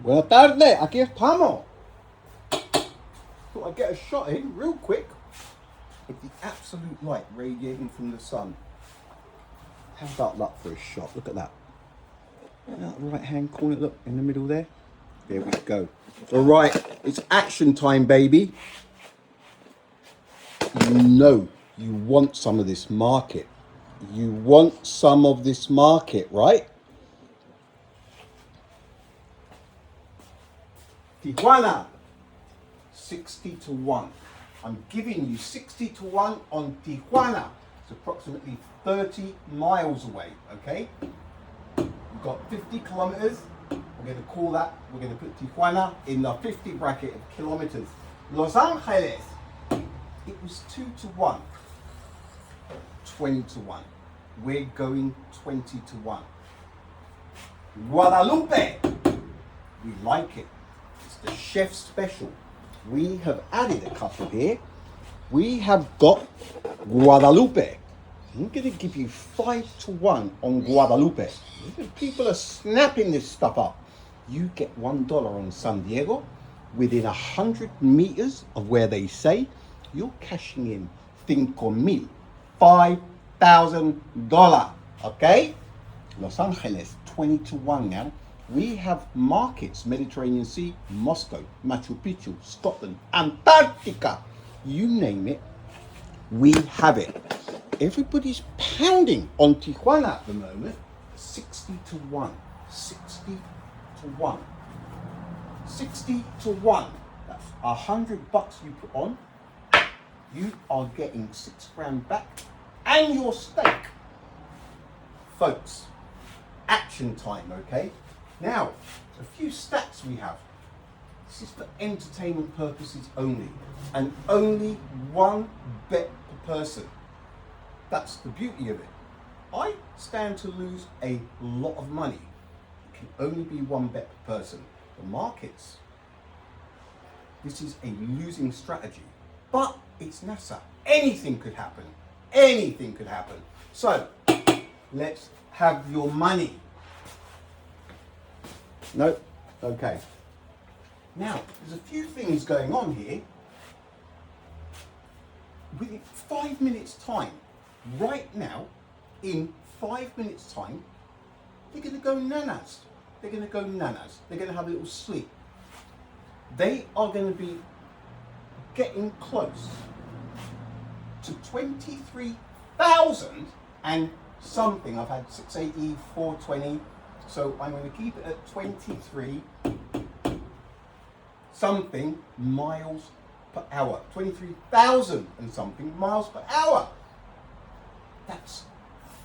Buenas tardes, aquí estamos. Thought I'd get a shot in real quick of the absolute light radiating from the sun. How about that for a shot? Look at that. That right hand corner, look, in the middle there. There we go. All right, it's action time, baby. You know you want some of this market. You want some of this market, right? Tijuana, 60 to 1. I'm giving you 60 to 1 on Tijuana. It's approximately 30 miles away, okay? We've got 50 kilometers. We're going to call that, we're going to put Tijuana in the 50 bracket of kilometers. Los Angeles, it was 2 to 1. 20 to 1. We're going 20 to 1. Guadalupe, we like it. It's the chef special. We have added a couple here. We have got Guadalupe. I'm going to give you 5 to 1 on Guadalupe. People are snapping this stuff up. You get $1 on San Diego within 100 meters of where they say you're cashing in 5,000, $5,000. Okay? Los Angeles, 20 to 1 now. We have markets, Mediterranean Sea, Moscow, Machu Picchu, Scotland, Antarctica, you name it, we have it. Everybody's pounding on Tijuana at the moment. 60 to 1, 60 to 1, 60 to 1. That's $100 you put on. You are getting $6 back and your steak. Folks, action time, okay? Now, a few stats we have. This is for entertainment purposes only, and only one bet per person. That's the beauty of it. I stand to lose a lot of money. It can only be one bet per person. The markets, this is a losing strategy, but it's NASA. Anything could happen. Anything could happen. So, let's have your money. No? Okay. Now, there's a few things going on here. Within 5 minutes' time, right now, in 5 minutes' time, they're going to go nanas. They're going to go nanas. They're going to have a little sleep. They are going to be getting close to 23,000 and something. I've had 680, 420. So I'm going to keep it at 23 something miles per hour. 23,000 and something miles per hour. That's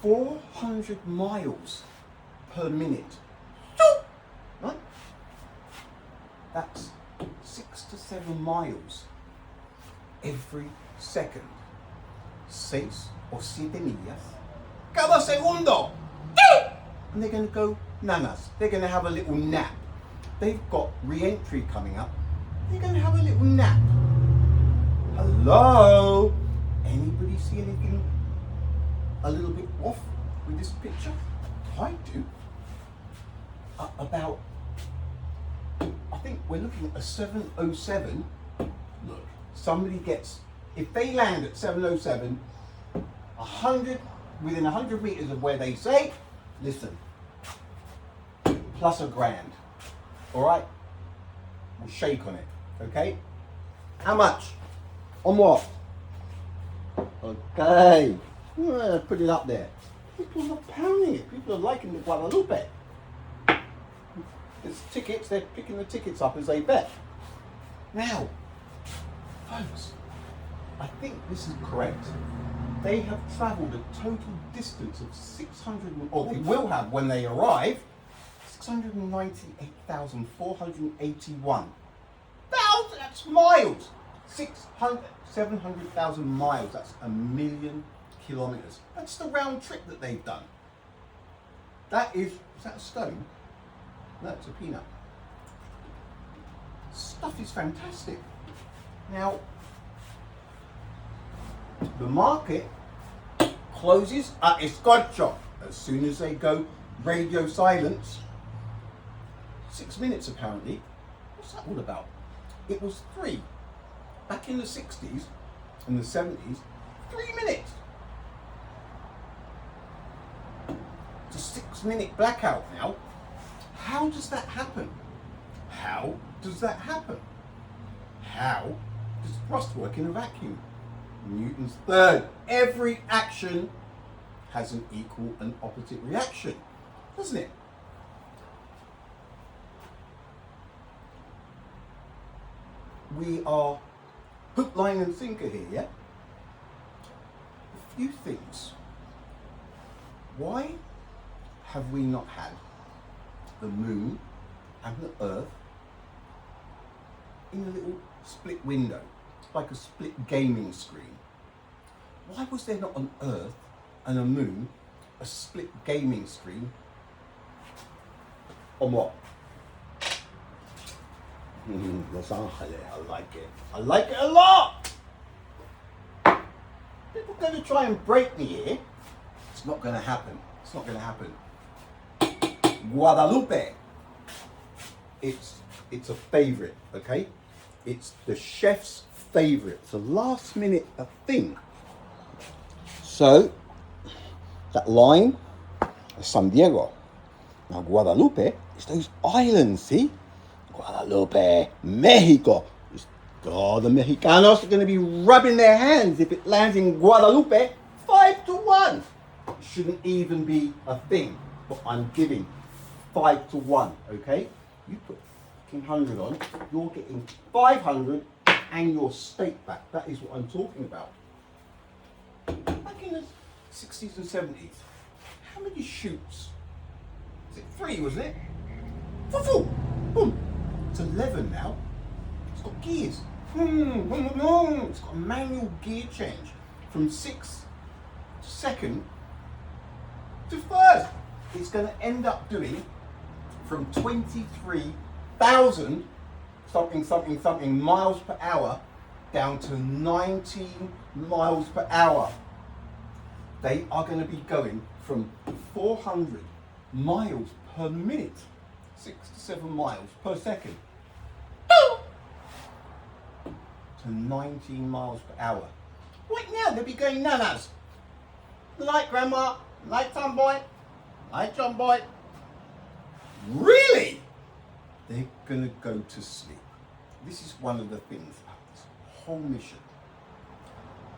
400 miles per minute. Right? That's 6 to 7 miles every second. 6 or 7 millas cada segundo. And they're going to go nanas. They're going to have a little nap. They've got re-entry coming up. They're going to have a little nap. Hello? Anybody see anything a little bit off with this picture? I do. About, I think we're looking at a 707. Look, somebody gets, if they land at 707, 100, within 100 meters of where they say, listen, plus $1,000. All right? We'll shake on it. Okay? How much? On what? Okay. Put it up there. People are pounding it. People are liking the Guadalupe. It's tickets. They're picking the tickets up as they bet. Now, folks, I think this is correct. They have travelled a total distance of 600, or they will have when they arrive, 698,481. That's miles. 700,000 miles. That's 1,000,000 kilometers. That's the round trip that they've done. That is that a stone? No, it's a peanut. Stuff is fantastic. Now, the market closes at Escorcho as soon as they go radio silence. 6 minutes apparently. What's that all about? It was 3. Back in the 60s and the 70s, 3 minutes. It's a 6-minute blackout now. How does that happen? How does that happen? How does thrust work in a vacuum? Newton's third. Every action has an equal and opposite reaction, doesn't it? We are hook, line and sinker here, yeah? A few things. Why have we not had the moon and the earth in a little split window, like a split gaming screen? Why was there not an earth and a moon, a split gaming screen? On what? Los Angeles, I like it. I like it a lot! People are going to try and break me here. It's not going to happen. It's not going to happen. Guadalupe. It's a favourite, okay? It's the chef's favourite. It's a last minute thing. So, that line is San Diego. Now Guadalupe is those islands, see? Guadalupe, Mexico. The Mexicanos are going to be rubbing their hands if it lands in Guadalupe 5-1. It shouldn't even be a thing, but I'm giving 5-1, okay? You put 100 on, you're getting 500 and your stake back. That is what I'm talking about. Back in the 60s and 70s, how many shoots? Was it 3, wasn't it? Boom! It's 11 now. It's got gears. It's got a manual gear change from 6th to 2nd to 3rd. It's going to end up doing from 23,000 something miles per hour down to 19 miles per hour. They are going to be going from 400 miles per minute, 6 to 7 miles per second, to 19 miles per hour. Right now they'll be going nanas. Night, Grandma. Night, Tom Boy. Night, John Boy. Really? They're going to go to sleep. This is one of the things about this whole mission.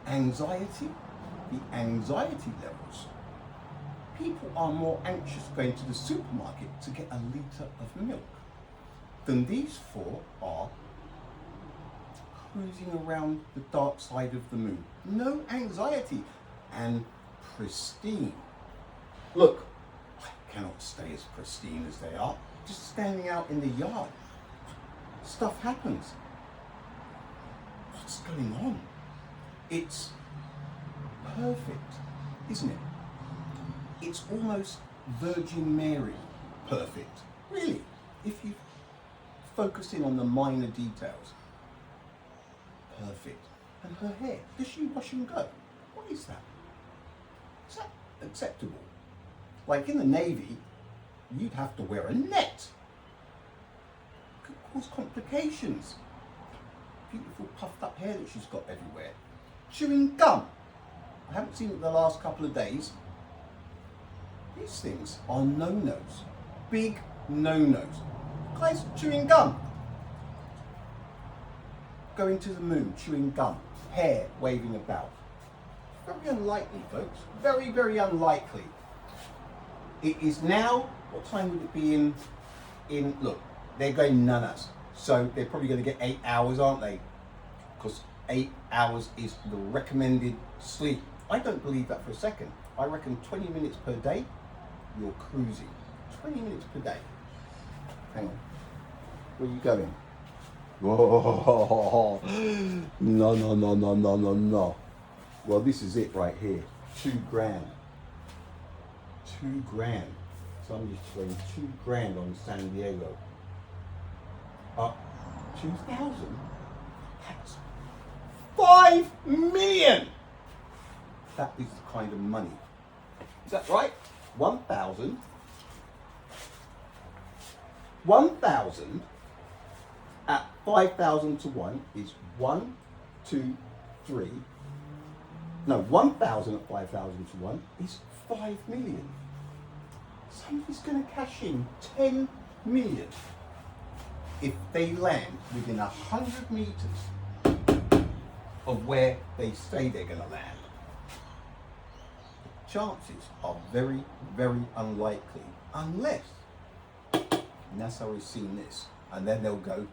Anxiety, the anxiety levels. People are more anxious going to the supermarket to get a litre of milk than these 4 are cruising around the dark side of the moon. No anxiety and pristine. Look, I cannot stay as pristine as they are. Just standing out in the yard. Stuff happens. What's going on? It's perfect, isn't it? It's almost Virgin Mary perfect. Really, if you focus in on the minor details. Perfect. And her hair, does she wash and go? What is that? Is that acceptable? Like in the Navy, you'd have to wear a net. Could cause complications. Beautiful puffed up hair that she's got everywhere. Chewing gum. I haven't seen it the last couple of days. These things are no-nos. Big no-nos. Guys chewing gum. Going to the moon, chewing gum. Hair waving about. Very unlikely, folks. Very, very unlikely. It is now, what time would it be in look, they're going nanas. So they're probably going to get 8 hours, aren't they? Because 8 hours is the recommended sleep. I don't believe that for a second. I reckon 20 minutes per day, you're cruising. 20 minutes per day. Hang on. Where are you going? Whoa. No. Well, this is it right here. $2,000. $2,000. So I'm just throwing $2,000 on San Diego. 2,000? That's 5 million! That is the kind of money. Is that right? 1,000 1,000 at 5,000 to 1 is 1, 2, 3. No, 1,000 at 5,000 to 1 is 5 million. Somebody's going to cash in 10 million if they land within 100 meters of where they say they're going to land. The chances are very, very unlikely, unless NASA has seen this, and then they'll go,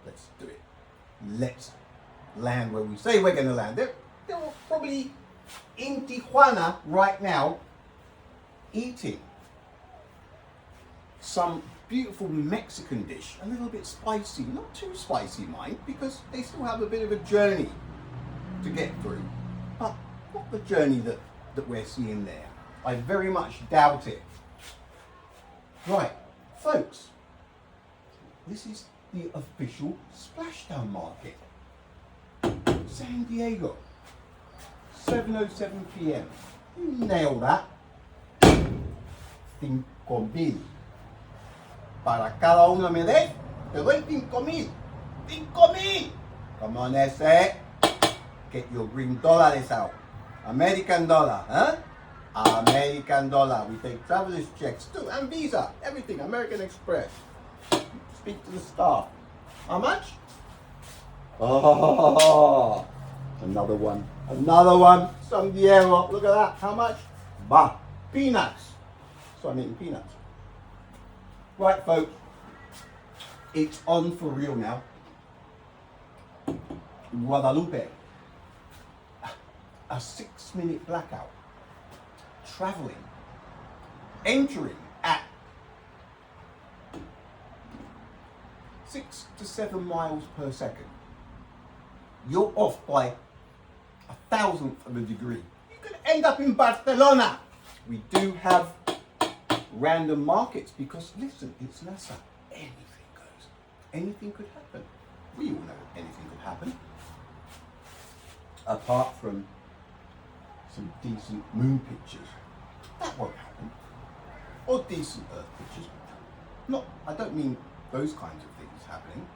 let's do it. Let's land where we say we're going to land. They're probably in Tijuana right now eating some beautiful Mexican dish, a little bit spicy, not too spicy, mind, because they still have a bit of a journey to get through, but not the journey that we're seeing there. I very much doubt it. Right, folks, this is the official splashdown market. San Diego, 7:07 p.m. You nail that. 5,000. Para cada uno me des, te doy 5,000. 5,000. Come on, ese. Get your green dollars out. American dollar, huh? American dollar. We take traveler's checks too, and Visa, everything, American Express. Speak to the staff. How much? Oh, another one. Another one. San Diego. Look at that. How much? Bah. Peanuts. So I'm eating peanuts. Right, folks. It's on for real now. Guadalupe. A 6-minute blackout. Traveling. Entering at 6 to 7 miles per second. You're off by 1,000th of a degree. You could end up in Barcelona. We do have random markets because, listen, it's NASA. Anything goes. Anything could happen. We all know anything could happen. Apart from some decent moon pictures. That won't happen. Or decent Earth pictures. Not, I don't mean those kinds of things happening.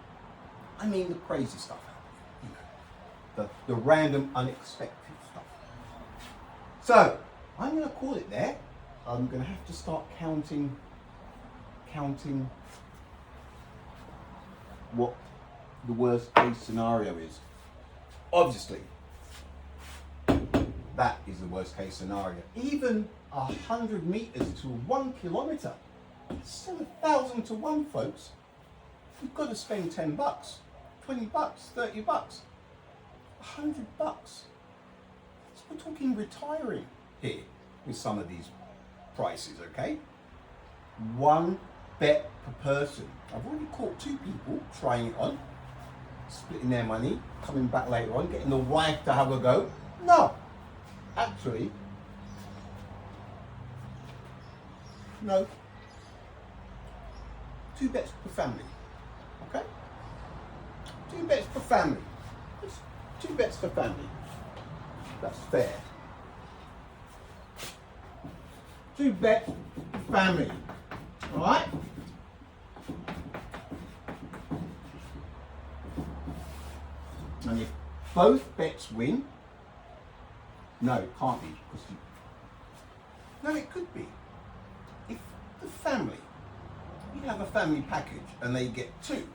I mean the crazy stuff happening. You know, the random, unexpected stuff. So, I'm going to call it there. I'm going to have to start counting what the worst case scenario is. Obviously, that is the worst case scenario. Even 100 meters to 1 kilometer, it's still 1,000 to 1, folks. You've got to spend $10, $20, $30, $100. So we're talking retiring here with some of these prices, okay? 1 bet per person. I've already caught 2 people trying it on, splitting their money, coming back later on, getting the wife to have a go. No, actually, no. 2 bets per family, okay? 2 bets per family. It's 2 bets per family. That's fair. 2 bets per family. All right? And if both bets win, no, it can't be. Because no, it could be. If the family, you have a family package and they get 2,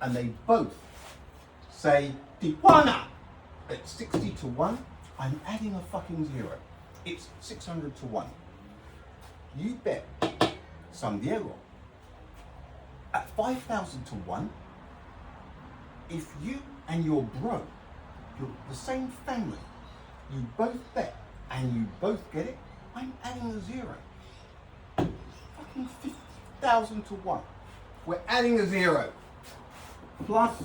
and they both say Tijuana at 60 to 1, I'm adding a fucking 0. It's 600 to 1. You bet San Diego at 5,000 to 1. If you and your bro, you're the same family, you both bet and you both get it, I'm adding a 0. Fucking 50,000 to 1. We're adding a 0 plus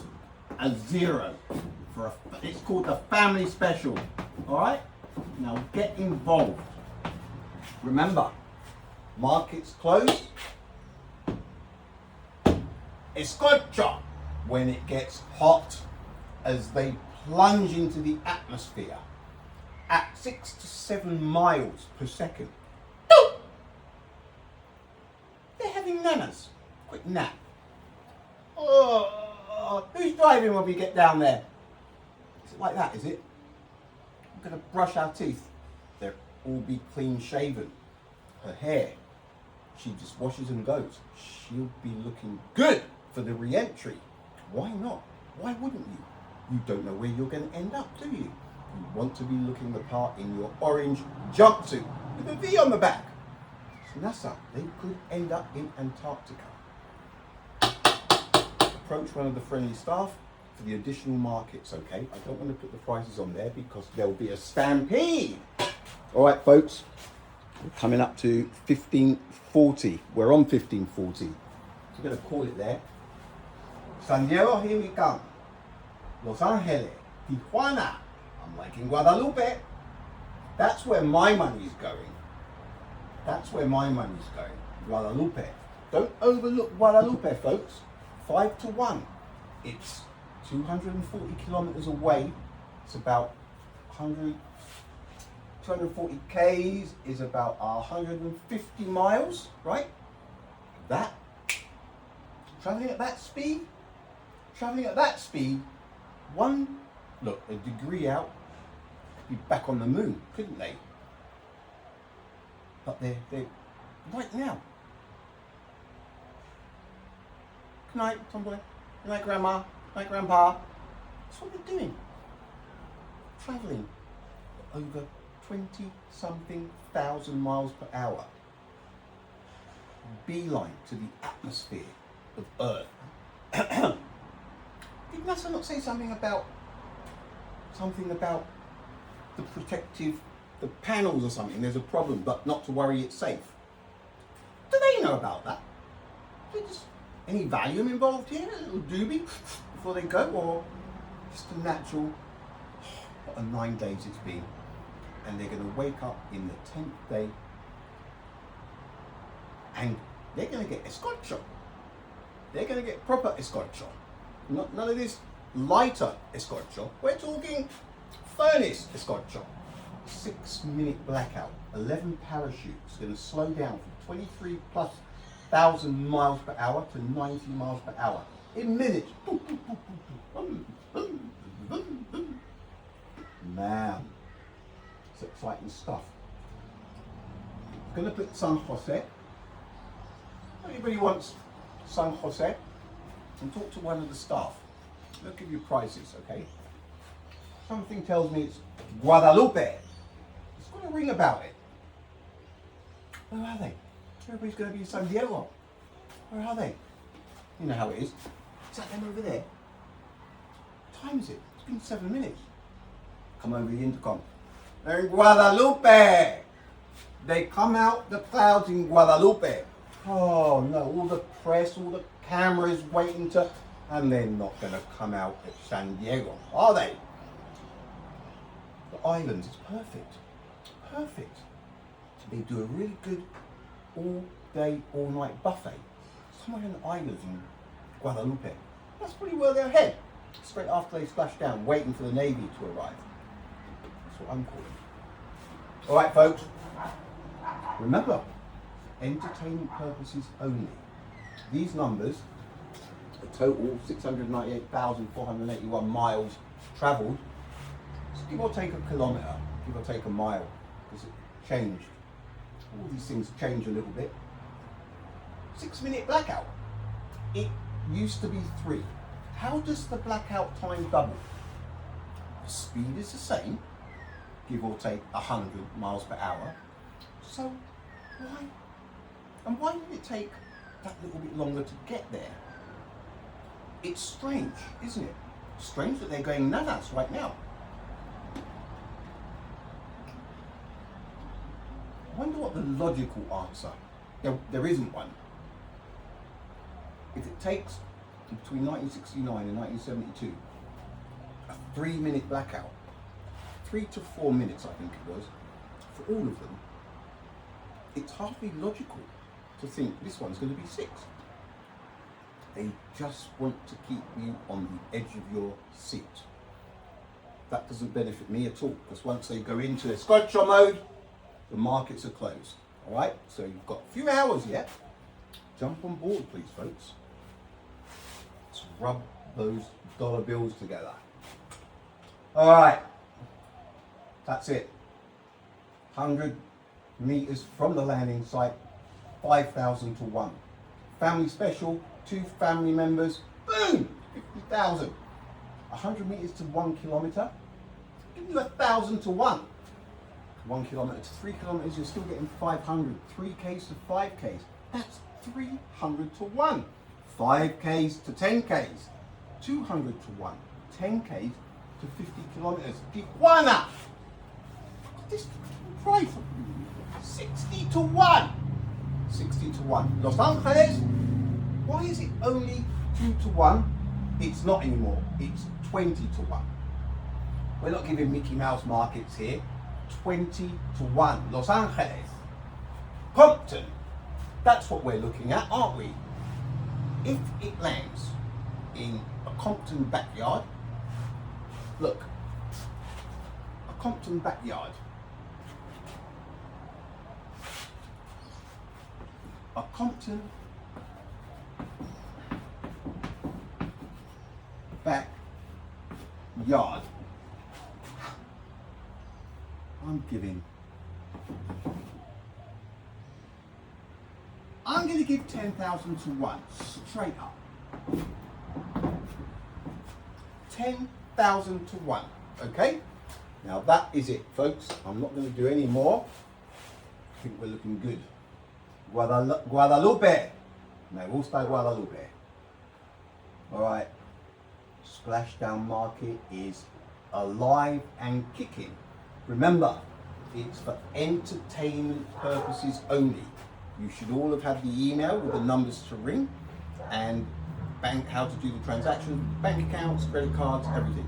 a 0 for it's called the family special. All right? Now get involved. Remember, markets close. Escucha when it gets hot as they plunge into the atmosphere at 6 to 7 miles per second. They're having nanas. Quick nap. driving when we get down there? Is it like that, is it? We're going to brush our teeth. They'll all be clean shaven. Her hair, she just washes and goes. She'll be looking good for the re-entry. Why not? Why wouldn't you? You don't know where you're going to end up, do you? You want to be looking the part in your orange jumpsuit with a V on the back. So NASA, they could end up in Antarctica. Approach one of the friendly staff for the additional markets, okay? I don't want to put the prices on there because there'll be a stampede. All right, folks, we're coming up to 1540. We're on 1540. So we're going to call it there. San Diego, here we come. Los Angeles, Tijuana. I'm liking Guadalupe. That's where my money's going. That's where my money's going. Guadalupe. Don't overlook Guadalupe, folks. 5-1. It's 240 kilometers away. It's about 240 Ks is about 150 miles, right? That. Traveling at that speed, look, a degree out, be back on the moon, couldn't they? But they're right now. Good night, Tomboy. Good night, Grandma. Good night, Grandpa. That's what they're doing. Traveling at over 20-something thousand miles per hour. Beeline to the atmosphere of Earth. Did NASA not say something about the protective, the panels or something? There's a problem, but not to worry, it's safe. Do they know about that? Any Valium involved here? A little doobie before they go, or just a natural? What a 9 days it's been, and they're going to wake up in the 10th day, and they're going to get escorcho. They're going to get proper escorcho. None of this lighter escorcho. We're talking furnace escorcho. 6-minute blackout. 11 parachutes. Going to slow down from 23,000+ miles per hour to 90 miles per hour in minutes. Man, it's exciting stuff. Going to put San Jose. Everybody wants San Jose, and talk to one of the staff. They'll give you prices, okay? Something tells me it's Guadalupe. It's got a ring about it. Where are they? Everybody's going to be in San Diego. Where are they? You know how it is. Is that them over there? What time is it? It's been 7 minutes. Come over the intercom. They're in Guadalupe. They come out the clouds in Guadalupe. Oh no, all the press, all the cameras waiting to, and they're not going to come out at San Diego, are they? The islands, it's perfect. Perfect. They do a really good all day, all night buffet. Somewhere in the islands in Guadalupe. That's pretty well their head. Straight after they splash down, waiting for the Navy to arrive. That's what I'm calling. All right, folks. Remember, entertainment purposes only. These numbers, a total 698,481 miles travelled, give or take a kilometre, give or take a mile, because it changed. All these things change a little bit. 6-minute blackout. It used to be 3. How does the blackout time double? The speed is the same, give or take 100 miles per hour. So why? And why did it take that little bit longer to get there? It's strange, isn't it? Strange that they're going nanas right now. I wonder what the logical answer. There isn't one. If it takes between 1969 and 1972 a 3-minute blackout, 3 to 4 minutes I think it was, for all of them, it's hardly logical to think this one's going to be 6. They just want to keep you on the edge of your seat. That doesn't benefit me at all, because once they go into escorcho mode, the markets are closed. All right, so you've got a few hours yet. Jump on board, please, folks. Let's rub those dollar bills together. All right, that's it. 100 meters from the landing site, 5,000 to 1. Family special, 2 family members, boom, 50,000. 100 meters to 1 kilometer, give you 1,000 to 1. 1 kilometer to 3 kilometers, you're still getting 500. 3Ks to 5Ks, that's 300 to 1. 5Ks to 10Ks, 200 to 1. 10Ks to 50 kilometers. Tijuana! This price, 60 to 1. 60 to 1. Los Angeles, why is it only 2 to 1? It's not anymore, it's 20 to 1. We're not giving Mickey Mouse markets here. 20 to 1. Los Angeles. Compton. That's what we're looking at, aren't we? If it lands in a Compton backyard, look, a Compton backyard, a Compton backyard, I'm going to give 10,000 to 1, straight up. 10,000 to 1, okay? Now that is it, folks. I'm not going to do any more. I think we're looking good. Guadalupe. Me gusta Guadalupe. All right. Splashdown Market is alive and kicking. Remember, it's for entertainment purposes only. You should all have had the email with the numbers to ring and how to do the transaction, bank accounts, credit cards, everything.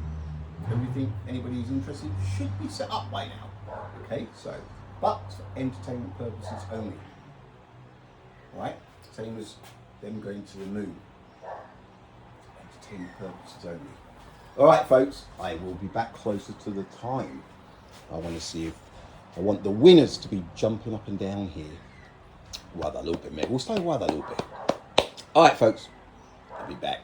Everything anybody who's interested should be set up by now. Okay, so, but for entertainment purposes only. Right? Same as them going to the moon. Entertainment purposes only. Alright folks, I will be back closer to the time. I want the winners to be jumping up and down here. Guadalupe, me gusta Guadalupe. Alright folks, I'll be back.